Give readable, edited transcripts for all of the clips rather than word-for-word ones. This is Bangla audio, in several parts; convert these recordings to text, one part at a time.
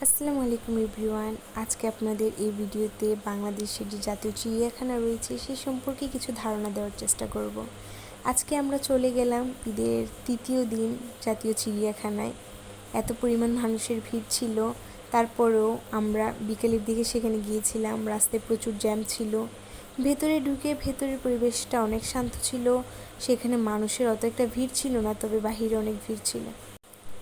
আসসালামু আলাইকুম এভরিওয়ান। আজকে আপনাদের এই ভিডিওতে বাংলাদেশের যে জাতীয় চিড়িয়াখানা রয়েছে সে সম্পর্কে কিছু ধারণা দেওয়ার চেষ্টা করব। আজকে আমরা চলে গেলাম ঈদের তৃতীয় দিন জাতীয় চিড়িয়াখানায়। এত পরিমাণ মানুষের ভিড় ছিল, তারপরেও আমরা বিকেলের দিকে সেখানে গিয়েছিলাম। রাস্তায় প্রচুর জ্যাম ছিল। ভেতরে ঢুকে ভেতরের পরিবেশটা অনেক শান্ত ছিল। সেখানে মানুষের অত একটা ভিড় ছিল না, তবে বাহিরে অনেক ভিড় ছিল।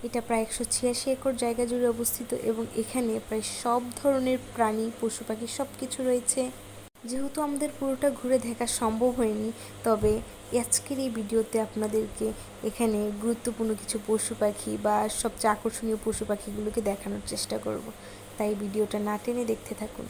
এটা প্রায় 186 একর জায়গা জুড়ে অবস্থিত এবং এখানে প্রায় সব ধরনের প্রাণী, পশু পাখি সব কিছু রয়েছে। যেহেতু আমাদের পুরোটা ঘুরে দেখা সম্ভব হয়নি, তবে আজকের এই ভিডিওতে আপনাদেরকে এখানে গুরুত্বপূর্ণ কিছু পশু পাখি বা সবচেয়ে আকর্ষণীয় পশু পাখিগুলোকে দেখানোর চেষ্টা করব। তাই ভিডিওটা না টেনে দেখতে থাকুন।